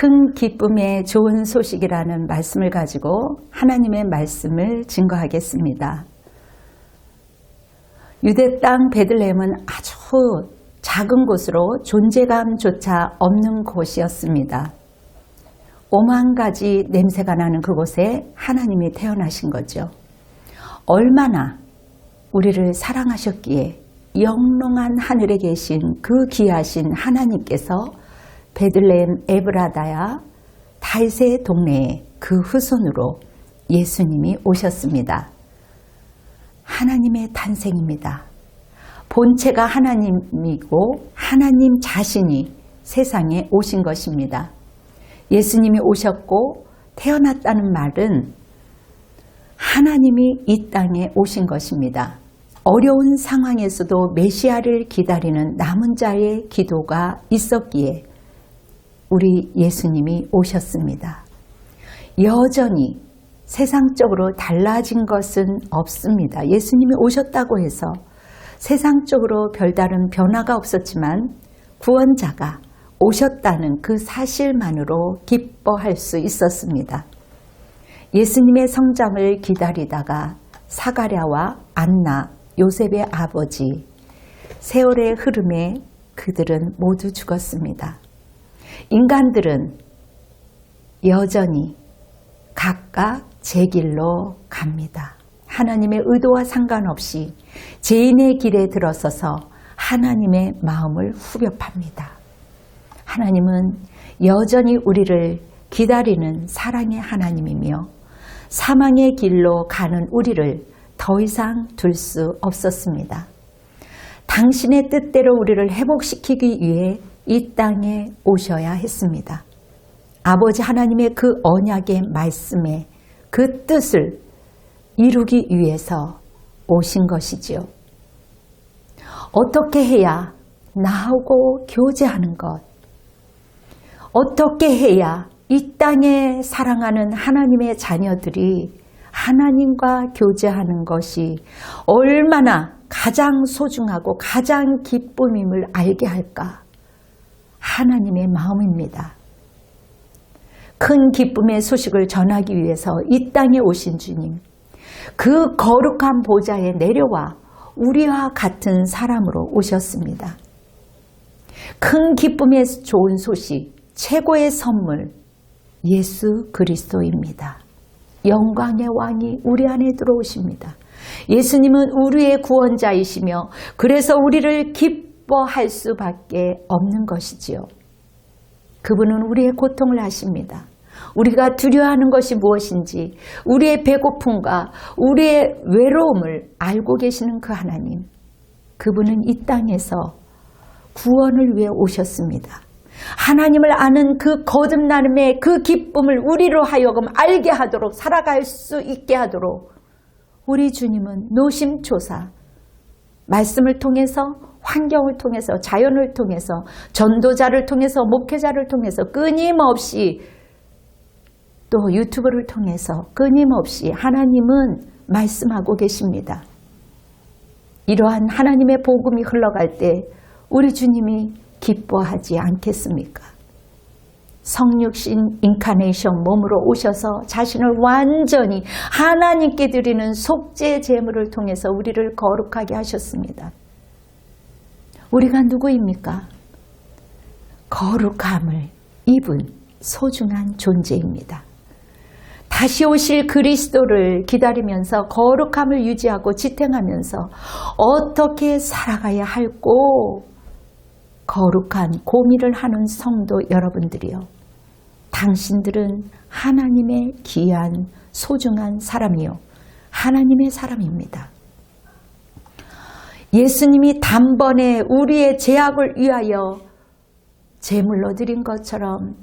큰 기쁨의 좋은 소식이라는 말씀을 가지고 하나님의 말씀을 증거하겠습니다. 유대 땅 베들레헴은 아주 작은 곳으로 존재감조차 없는 곳이었습니다. 오만 가지 냄새가 나는 그곳에 하나님이 태어나신 거죠. 얼마나 우리를 사랑하셨기에 영롱한 하늘에 계신 그 귀하신 하나님께서 베들레헴 에브라다야 다윗의 동네에 그 후손으로 예수님이 오셨습니다. 하나님의 탄생입니다. 본체가 하나님이고 하나님 자신이 세상에 오신 것입니다. 예수님이 오셨고 태어났다는 말은 하나님이 이 땅에 오신 것입니다. 어려운 상황에서도 메시아를 기다리는 남은 자의 기도가 있었기에 우리 예수님이 오셨습니다. 여전히 세상적으로 달라진 것은 없습니다. 예수님이 오셨다고 해서 세상적으로 별다른 변화가 없었지만 구원자가 오셨다는 그 사실만으로 기뻐할 수 있었습니다. 예수님의 성장을 기다리다가 사가랴와 안나, 요셉의 아버지, 세월의 흐름에 그들은 모두 죽었습니다. 인간들은 여전히 각각 제 길로 갑니다. 하나님의 의도와 상관없이 죄인의 길에 들어서서 하나님의 마음을 후벼팝니다. 하나님은 여전히 우리를 기다리는 사랑의 하나님이며 사망의 길로 가는 우리를 더 이상 둘 수 없었습니다. 당신의 뜻대로 우리를 회복시키기 위해 이 땅에 오셔야 했습니다. 아버지 하나님의 그 언약의 말씀에 그 뜻을 이루기 위해서 오신 것이지요. 어떻게 해야 나하고 교제하는 것, 어떻게 해야 이 땅에 사랑하는 하나님의 자녀들이 하나님과 교제하는 것이 얼마나 가장 소중하고 가장 기쁨임을 알게 할까? 하나님의 마음입니다. 큰 기쁨의 소식을 전하기 위해서 이 땅에 오신 주님, 그 거룩한 보좌에 내려와 우리와 같은 사람으로 오셨습니다. 큰 기쁨의 좋은 소식, 최고의 선물, 예수 그리스도입니다. 영광의 왕이 우리 안에 들어오십니다. 예수님은 우리의 구원자이시며 그래서 우리를 기뻐할 수밖에 없는 것이지요. 그분은 우리의 고통을 아십니다. 우리가 두려워하는 것이 무엇인지, 우리의 배고픔과 우리의 외로움을 알고 계시는 그 하나님, 그분은 이 땅에서 구원을 위해 오셨습니다. 하나님을 아는 그 거듭남의 그 기쁨을 우리로 하여금 알게 하도록, 살아갈 수 있게 하도록 우리 주님은 노심초사 말씀을 통해서, 환경을 통해서, 자연을 통해서, 전도자를 통해서, 목회자를 통해서 끊임없이, 또 유튜브를 통해서 끊임없이 하나님은 말씀하고 계십니다. 이러한 하나님의 복음이 흘러갈 때 우리 주님이 기뻐하지 않겠습니까? 성육신 인카네이션 몸으로 오셔서 자신을 완전히 하나님께 드리는 속죄 제물을 통해서 우리를 거룩하게 하셨습니다. 우리가 누구입니까? 거룩함을 입은 소중한 존재입니다. 다시 오실 그리스도를 기다리면서 거룩함을 유지하고 지탱하면서 어떻게 살아가야 할고 거룩한 고민을 하는 성도 여러분들이요. 당신들은 하나님의 귀한 소중한 사람이요. 하나님의 사람입니다. 예수님이 단번에 우리의 죄악을 위하여 제물로 드린 것처럼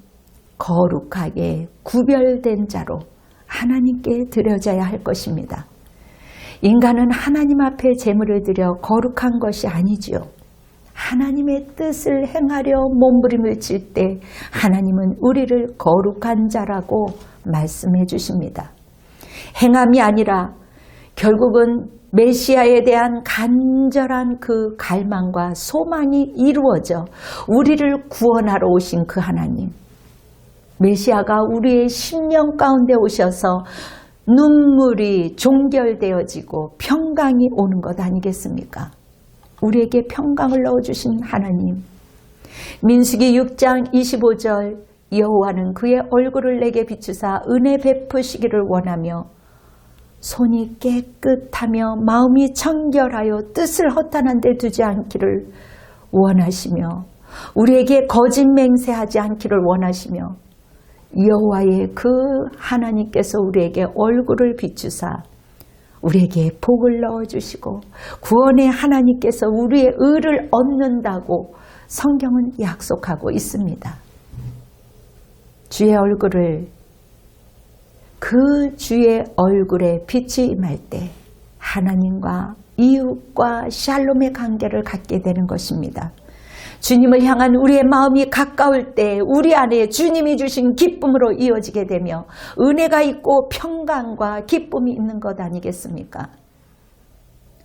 거룩하게 구별된 자로 하나님께 드려져야 할 것입니다. 인간은 하나님 앞에 제물을 드려 거룩한 것이 아니지요. 하나님의 뜻을 행하려 몸부림을 칠 때 하나님은 우리를 거룩한 자라고 말씀해 주십니다. 행함이 아니라 결국은 메시아에 대한 간절한 그 갈망과 소망이 이루어져 우리를 구원하러 오신 그 하나님, 메시아가 우리의 심령 가운데 오셔서 눈물이 종결되어지고 평강이 오는 것 아니겠습니까? 우리에게 평강을 넣어주신 하나님. 민수기 6장 25절 여호와는 그의 얼굴을 내게 비추사 은혜 베푸시기를 원하며 손이 깨끗하며 마음이 청결하여 뜻을 허탄한 데 두지 않기를 원하시며 우리에게 거짓 맹세하지 않기를 원하시며 여호와의 그 하나님께서 우리에게 얼굴을 비추사 우리에게 복을 넣어주시고 구원의 하나님께서 우리의 의를 얻는다고 성경은 약속하고 있습니다. 주의 얼굴을 그 주의 얼굴에 빛이 임할 때 하나님과 이웃과 샬롬의 관계를 갖게 되는 것입니다. 주님을 향한 우리의 마음이 가까울 때 우리 안에 주님이 주신 기쁨으로 이어지게 되며 은혜가 있고 평강과 기쁨이 있는 것 아니겠습니까?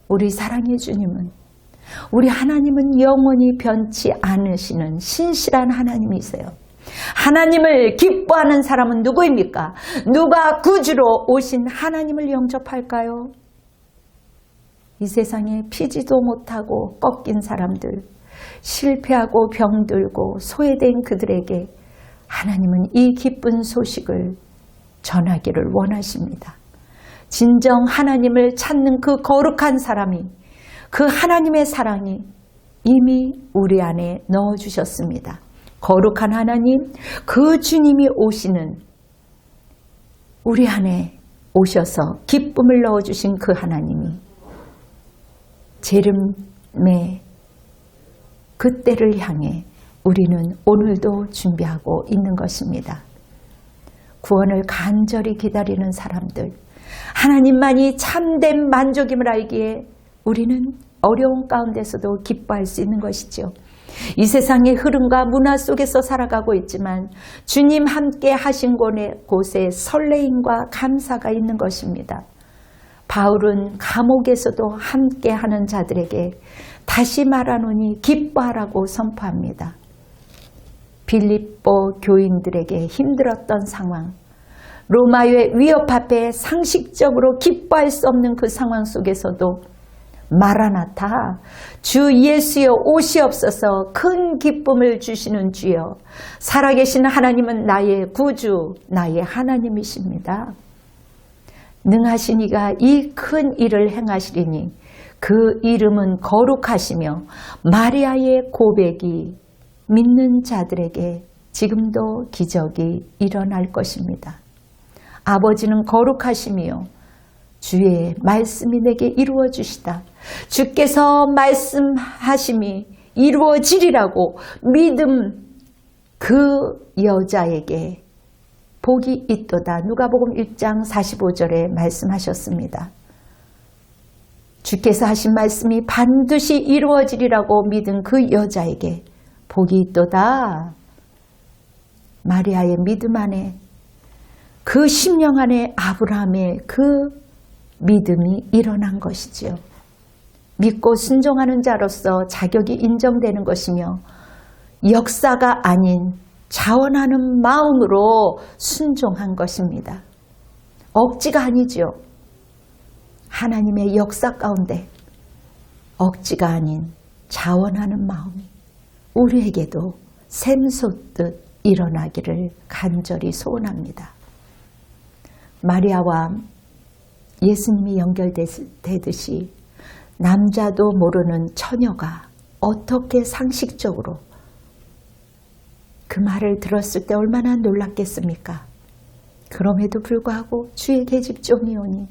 우리 사랑의 주님은, 우리 하나님은 영원히 변치 않으시는 신실한 하나님이세요. 하나님을 기뻐하는 사람은 누구입니까? 누가 구주로 오신 하나님을 영접할까요? 이 세상에 피지도 못하고 꺾인 사람들, 실패하고 병들고 소외된 그들에게 하나님은 이 기쁜 소식을 전하기를 원하십니다. 진정 하나님을 찾는 그 거룩한 사람이, 그 하나님의 사랑이 이미 우리 안에 넣어주셨습니다. 거룩한 하나님, 그 주님이 오시는 우리 안에 오셔서 기쁨을 넣어주신 그 하나님이 재림의 그때를 향해 우리는 오늘도 준비하고 있는 것입니다. 구원을 간절히 기다리는 사람들, 하나님만이 참된 만족임을 알기에 우리는 어려운 가운데서도 기뻐할 수 있는 것이죠. 이 세상의 흐름과 문화 속에서 살아가고 있지만 주님 함께 하신 곳에 설레임과 감사가 있는 것입니다. 바울은 감옥에서도 함께 하는 자들에게 다시 말하노니 기뻐하라고 선포합니다. 빌립보 교인들에게 힘들었던 상황, 로마의 위협 앞에 상식적으로 기뻐할 수 없는 그 상황 속에서도 마라나타, 주 예수여 오시옵소서, 큰 기쁨을 주시는 주여, 살아계신 하나님은 나의 구주, 나의 하나님이십니다. 능하신 이가 이 큰 일을 행하시리니 그 이름은 거룩하시며 마리아의 고백이 믿는 자들에게 지금도 기적이 일어날 것입니다. 아버지는 거룩하시며 주의 말씀이 내게 이루어 주시다. 주께서 말씀하심이 이루어지리라고 믿음 그 여자에게 복이 있도다. 누가복음 1장 45절에 말씀하셨습니다. 주께서 하신 말씀이 반드시 이루어지리라고 믿은 그 여자에게 복이 있도다. 마리아의 믿음 안에, 그 심령 안에 아브라함의 그 믿음이 일어난 것이지요. 믿고 순종하는 자로서 자격이 인정되는 것이며 역사가 아닌 자원하는 마음으로 순종한 것입니다. 억지가 아니죠. 하나님의 역사 가운데 억지가 아닌 자원하는 마음이 우리에게도 샘솟듯 일어나기를 간절히 소원합니다. 마리아와 예수님이 연결되듯이 남자도 모르는 처녀가 어떻게 상식적으로 그 말을 들었을 때 얼마나 놀랐겠습니까? 그럼에도 불구하고 주의 계집종이 오니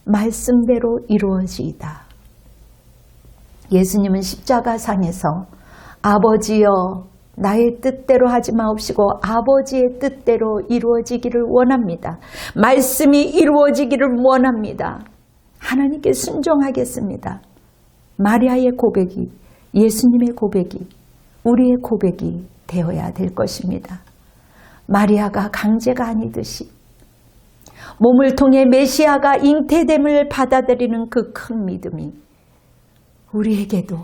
말씀대로 이루어지이다. 예수님은 십자가상에서 아버지여 나의 뜻대로 하지 마옵시고 아버지의 뜻대로 이루어지기를 원합니다. 말씀이 이루어지기를 원합니다. 하나님께 순종하겠습니다. 마리아의 고백이, 예수님의 고백이, 우리의 고백이 되어야 될 것입니다. 마리아가 강제가 아니듯이 몸을 통해 메시아가 잉태됨을 받아들이는 그 큰 믿음이 우리에게도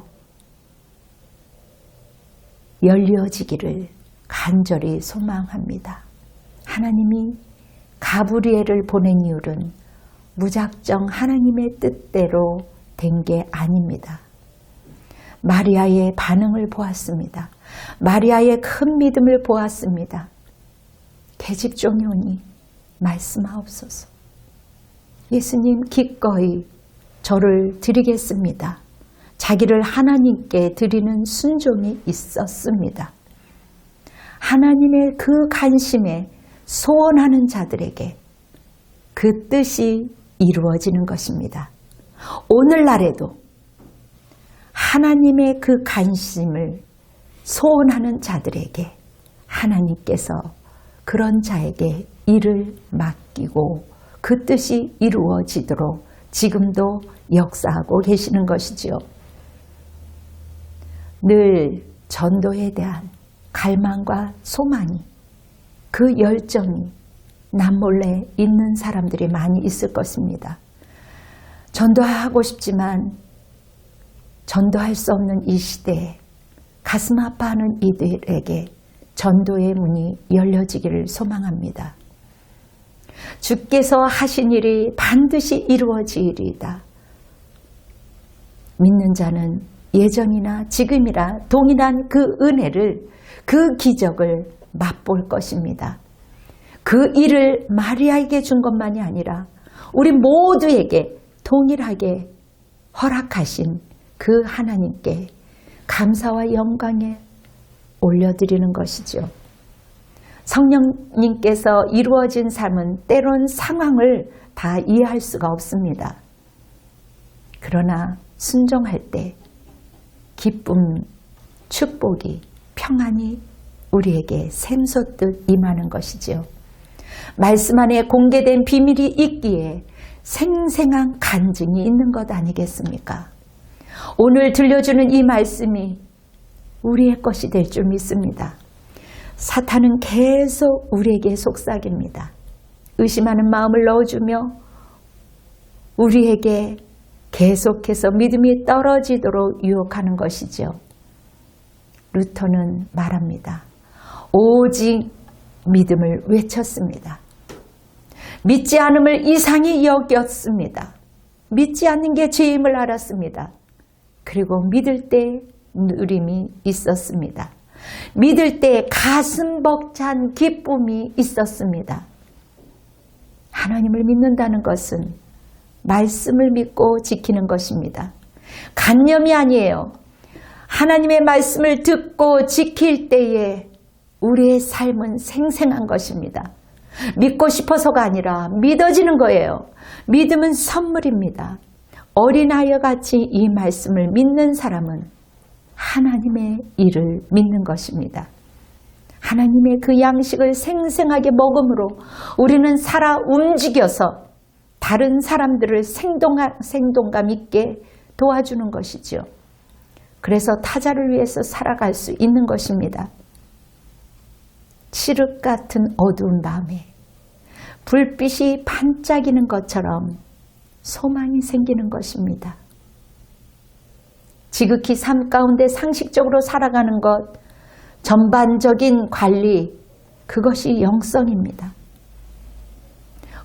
열려지기를 간절히 소망합니다. 하나님이 가브리엘을 보낸 이유는 무작정 하나님의 뜻대로 된 게 아닙니다. 마리아의 반응을 보았습니다. 마리아의 큰 믿음을 보았습니다. 계집종이 오니 말씀하옵소서. 예수님 기꺼이 저를 드리겠습니다. 자기를 하나님께 드리는 순종이 있었습니다. 하나님의 그 간심에 소원하는 자들에게 그 뜻이 이루어지는 것입니다. 오늘날에도 하나님의 그 간심을 소원하는 자들에게 하나님께서 그런 자에게 일을 맡기고 그 뜻이 이루어지도록 지금도 역사하고 계시는 것이지요. 늘 전도에 대한 갈망과 소망이, 그 열정이 남몰래 있는 사람들이 많이 있을 것입니다. 전도하고 싶지만 전도할 수 없는 이 시대에 가슴 아파하는 이들에게 전도의 문이 열려지기를 소망합니다. 주께서 하신 일이 반드시 이루어지리이다. 믿는 자는 예전이나 지금이나 동일한 그 은혜를, 그 기적을 맛볼 것입니다. 그 일을 마리아에게 준 것만이 아니라 우리 모두에게 동일하게 허락하신 그 하나님께 감사와 영광에 올려드리는 것이죠. 성령님께서 이루어진 삶은 때론 상황을 다 이해할 수가 없습니다. 그러나 순종할 때 기쁨, 축복이, 평안이 우리에게 샘솟듯 임하는 것이지요. 말씀 안에 공개된 비밀이 있기에 생생한 간증이 있는 것 아니겠습니까? 오늘 들려주는 이 말씀이 우리의 것이 될 줄 믿습니다. 사탄은 계속 우리에게 속삭입니다. 의심하는 마음을 넣어주며 우리에게 계속해서 믿음이 떨어지도록 유혹하는 것이죠. 루터는 말합니다. 오직 믿음을 외쳤습니다. 믿지 않음을 이상히 여겼습니다. 믿지 않는 게 죄임을 알았습니다. 그리고 믿을 때 누림이 있었습니다. 믿을 때 가슴 벅찬 기쁨이 있었습니다. 하나님을 믿는다는 것은 말씀을 믿고 지키는 것입니다. 간념이 아니에요. 하나님의 말씀을 듣고 지킬 때에 우리의 삶은 생생한 것입니다. 믿고 싶어서가 아니라 믿어지는 거예요. 믿음은 선물입니다. 어린아이같이 이 말씀을 믿는 사람은 하나님의 일을 믿는 것입니다. 하나님의 그 양식을 생생하게 먹음으로 우리는 살아 움직여서 다른 사람들을 생동감 있게 도와주는 것이죠. 그래서 타자를 위해서 살아갈 수 있는 것입니다. 칠흑 같은 어두운 밤에 불빛이 반짝이는 것처럼 소망이 생기는 것입니다. 지극히 삶 가운데 상식적으로 살아가는 것, 전반적인 관리, 그것이 영성입니다.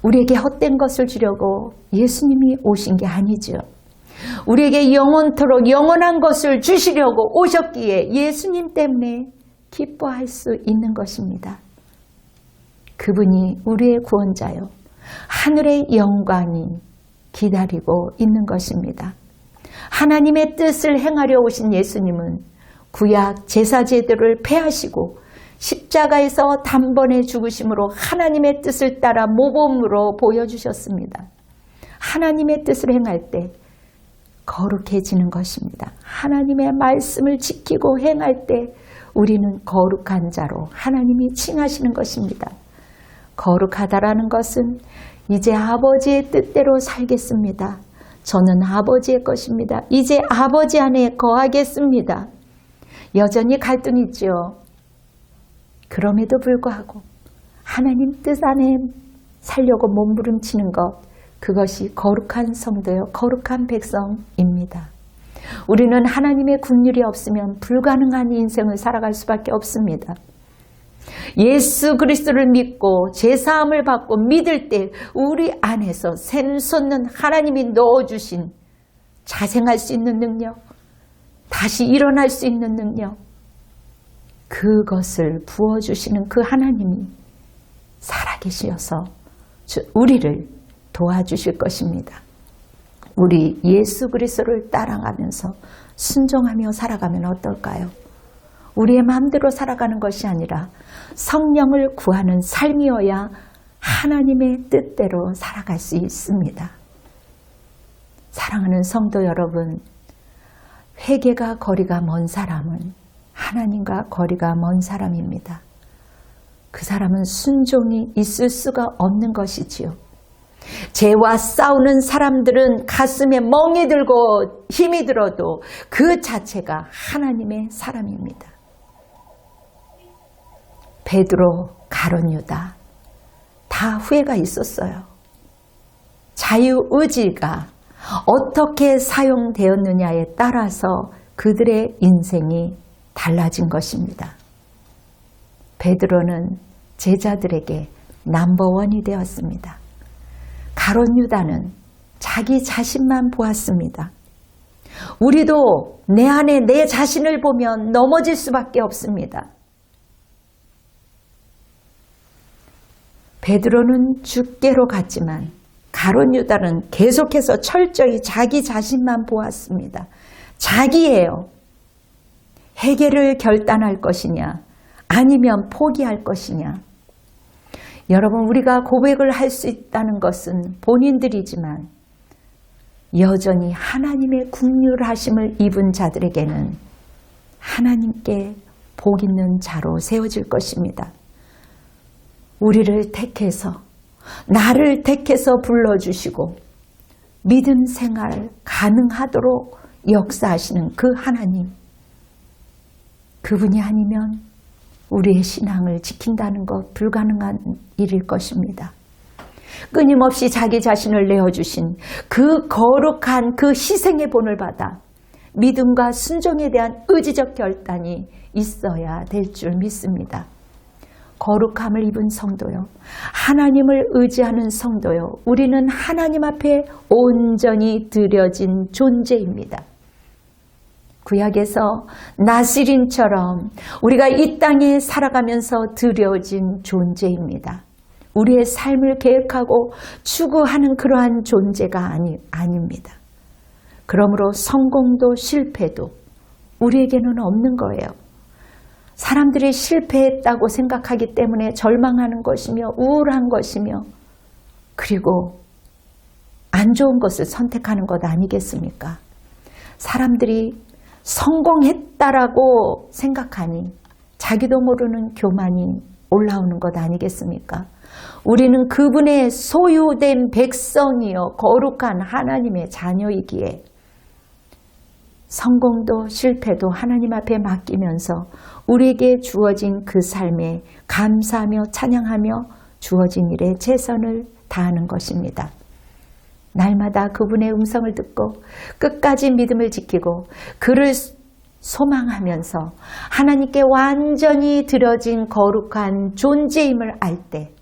우리에게 헛된 것을 주려고 예수님이 오신 게 아니죠. 우리에게 영원토록 영원한 것을 주시려고 오셨기에 예수님 때문에 기뻐할 수 있는 것입니다. 그분이 우리의 구원자요. 하늘의 영광이 기다리고 있는 것입니다. 하나님의 뜻을 행하려 오신 예수님은 구약 제사제도를 폐하시고 십자가에서 단번에 죽으심으로 하나님의 뜻을 따라 모범으로 보여주셨습니다. 하나님의 뜻을 행할 때 거룩해지는 것입니다. 하나님의 말씀을 지키고 행할 때 우리는 거룩한 자로 하나님이 칭하시는 것입니다. 거룩하다라는 것은 이제 아버지의 뜻대로 살겠습니다. 저는 아버지의 것입니다. 이제 아버지 안에 거하겠습니다. 여전히 갈등이 있죠. 그럼에도 불구하고 하나님 뜻 안에 살려고 몸부림치는 것, 그것이 거룩한 성도요, 거룩한 백성입니다. 우리는 하나님의 긍휼이 없으면 불가능한 인생을 살아갈 수밖에 없습니다. 예수 그리스도를 믿고 죄사함을 받고 믿을 때 우리 안에서 샘솟는 하나님이 넣어주신 자생할 수 있는 능력, 다시 일어날 수 있는 능력, 그것을 부어주시는 그 하나님이 살아계시어서 우리를 도와주실 것입니다. 우리 예수 그리스도를 따라가면서 순종하며 살아가면 어떨까요? 우리의 마음대로 살아가는 것이 아니라 성령을 구하는 삶이어야 하나님의 뜻대로 살아갈 수 있습니다. 사랑하는 성도 여러분, 회개가 거리가 먼 사람은 하나님과 거리가 먼 사람입니다. 그 사람은 순종이 있을 수가 없는 것이지요. 죄와 싸우는 사람들은 가슴에 멍이 들고 힘이 들어도 그 자체가 하나님의 사람입니다. 베드로, 가룟 유다 다 후회가 있었어요. 자유의지가 어떻게 사용되었느냐에 따라서 그들의 인생이 달라진 것입니다. 베드로는 제자들에게 넘버원이 되었습니다. 가룟 유다는 자기 자신만 보았습니다. 우리도 내 안에 내 자신을 보면 넘어질 수밖에 없습니다. 베드로는 죽게로 갔지만 가룟 유다는 계속해서 철저히 자기 자신만 보았습니다. 자기예요. 회개를 결단할 것이냐 아니면 포기할 것이냐. 여러분, 우리가 고백을 할 수 있다는 것은 본인들이지만 여전히 하나님의 긍휼하심을 입은 자들에게는 하나님께 복 있는 자로 세워질 것입니다. 우리를 택해서, 나를 택해서 불러주시고 믿음 생활 가능하도록 역사하시는 그 하나님, 그분이 아니면 우리의 신앙을 지킨다는 것 불가능한 일일 것입니다. 끊임없이 자기 자신을 내어주신 그 거룩한 그 희생의 본을 받아 믿음과 순종에 대한 의지적 결단이 있어야 될 줄 믿습니다. 거룩함을 입은 성도요, 하나님을 의지하는 성도요, 우리는 하나님 앞에 온전히 드려진 존재입니다. 구약에서 나시린처럼 우리가 이 땅에 살아가면서 드려진 존재입니다. 우리의 삶을 계획하고 추구하는 그러한 존재가 아닙니다. 그러므로 성공도 실패도 우리에게는 없는 거예요. 사람들이 실패했다고 생각하기 때문에 절망하는 것이며 우울한 것이며 그리고 안 좋은 것을 선택하는 것 아니겠습니까? 사람들이 성공했다라고 생각하니 자기도 모르는 교만이 올라오는 것 아니겠습니까? 우리는 그분의 소유된 백성이요 거룩한 하나님의 자녀이기에 성공도 실패도 하나님 앞에 맡기면서 우리에게 주어진 그 삶에 감사하며 찬양하며 주어진 일에 최선을 다하는 것입니다. 날마다 그분의 음성을 듣고 끝까지 믿음을 지키고 그를 소망하면서 하나님께 완전히 드려진 거룩한 존재임을 알 때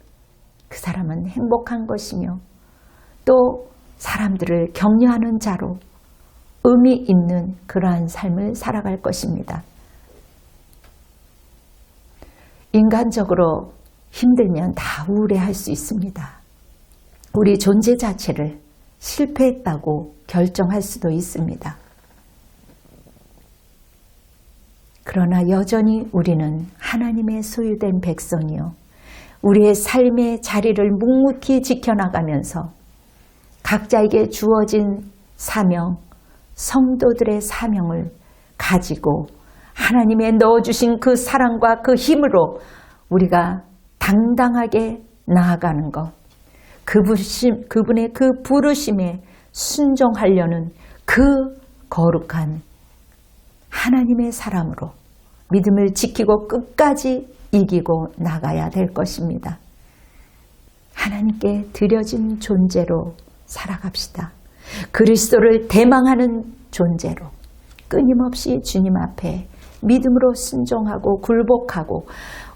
그 사람은 행복한 것이며 또 사람들을 격려하는 자로 의미 있는 그러한 삶을 살아갈 것입니다. 인간적으로 힘들면 다 우울해할 수 있습니다. 우리 존재 자체를 실패했다고 결정할 수도 있습니다. 그러나 여전히 우리는 하나님의 소유된 백성이요, 우리의 삶의 자리를 묵묵히 지켜나가면서 각자에게 주어진 사명, 성도들의 사명을 가지고 하나님의 넣어주신 그 사랑과 그 힘으로 우리가 당당하게 나아가는 것, 그분의 그 부르심에 순종하려는 그 거룩한 하나님의 사람으로 믿음을 지키고 끝까지 이기고 나가야 될 것입니다. 하나님께 드려진 존재로 살아갑시다. 그리스도를 대망하는 존재로 끊임없이 주님 앞에 믿음으로 순종하고 굴복하고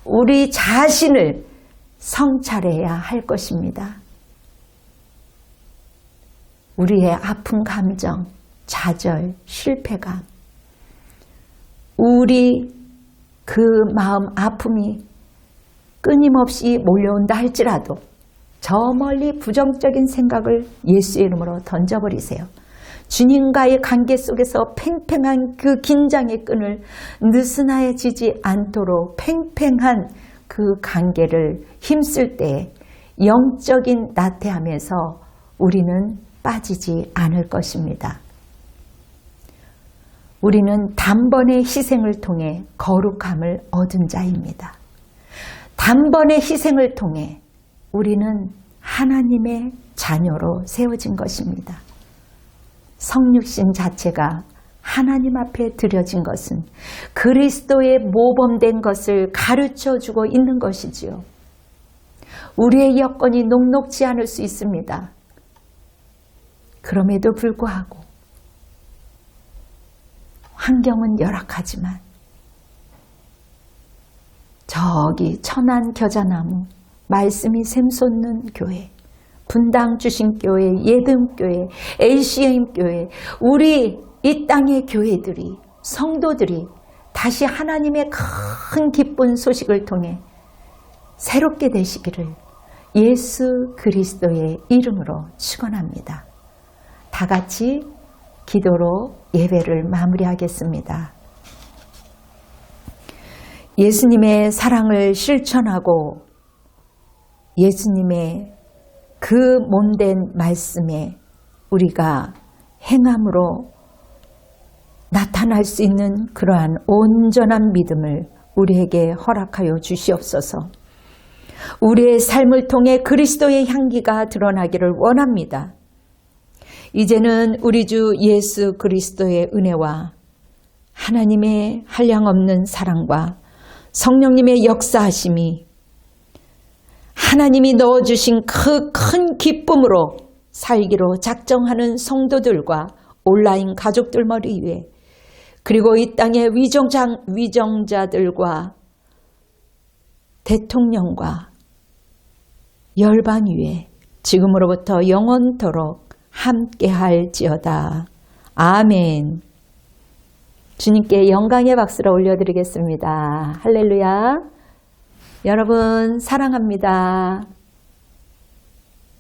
우리 자신을 성찰해야 할 것입니다. 우리의 아픈 감정, 좌절, 실패감, 우리 그 마음 아픔이 끊임없이 몰려온다 할지라도 저 멀리 부정적인 생각을 예수의 이름으로 던져버리세요. 주님과의 관계 속에서 팽팽한 그 긴장의 끈을 느슨해지지 않도록 팽팽한 그 관계를 힘쓸 때 영적인 나태함에서 우리는 빠지지 않을 것입니다. 우리는 단번의 희생을 통해 거룩함을 얻은 자입니다. 단번의 희생을 통해 우리는 하나님의 자녀로 세워진 것입니다. 성육신 자체가 하나님 앞에 드려진 것은 그리스도의 모범된 것을 가르쳐주고 있는 것이지요. 우리의 여건이 녹록지 않을 수 있습니다. 그럼에도 불구하고 환경은 열악하지만 저기 천안 겨자나무, 말씀이 샘솟는 교회, 분당 주신교회, 예금교회, ACM교회, 우리 이 땅의 교회들이, 성도들이 다시 하나님의 큰 기쁜 소식을 통해 새롭게 되시기를 예수 그리스도의 이름으로 축원합니다. 다 같이 기도로 예배를 마무리하겠습니다. 예수님의 사랑을 실천하고 예수님의 그 몸된 말씀에 우리가 행함으로 나타날 수 있는 그러한 온전한 믿음을 우리에게 허락하여 주시옵소서. 우리의 삶을 통해 그리스도의 향기가 드러나기를 원합니다. 이제는 우리 주 예수 그리스도의 은혜와 하나님의 한량없는 사랑과 성령님의 역사하심이 하나님이 넣어주신 그 큰 기쁨으로 살기로 작정하는 성도들과 온라인 가족들 머리 위에 그리고 이 땅의 위정자들과 대통령과 열방 위에 지금으로부터 영원토록 함께할지어다. 아멘. 주님께 영광의 박수를 올려드리겠습니다. 할렐루야. 여러분 사랑합니다.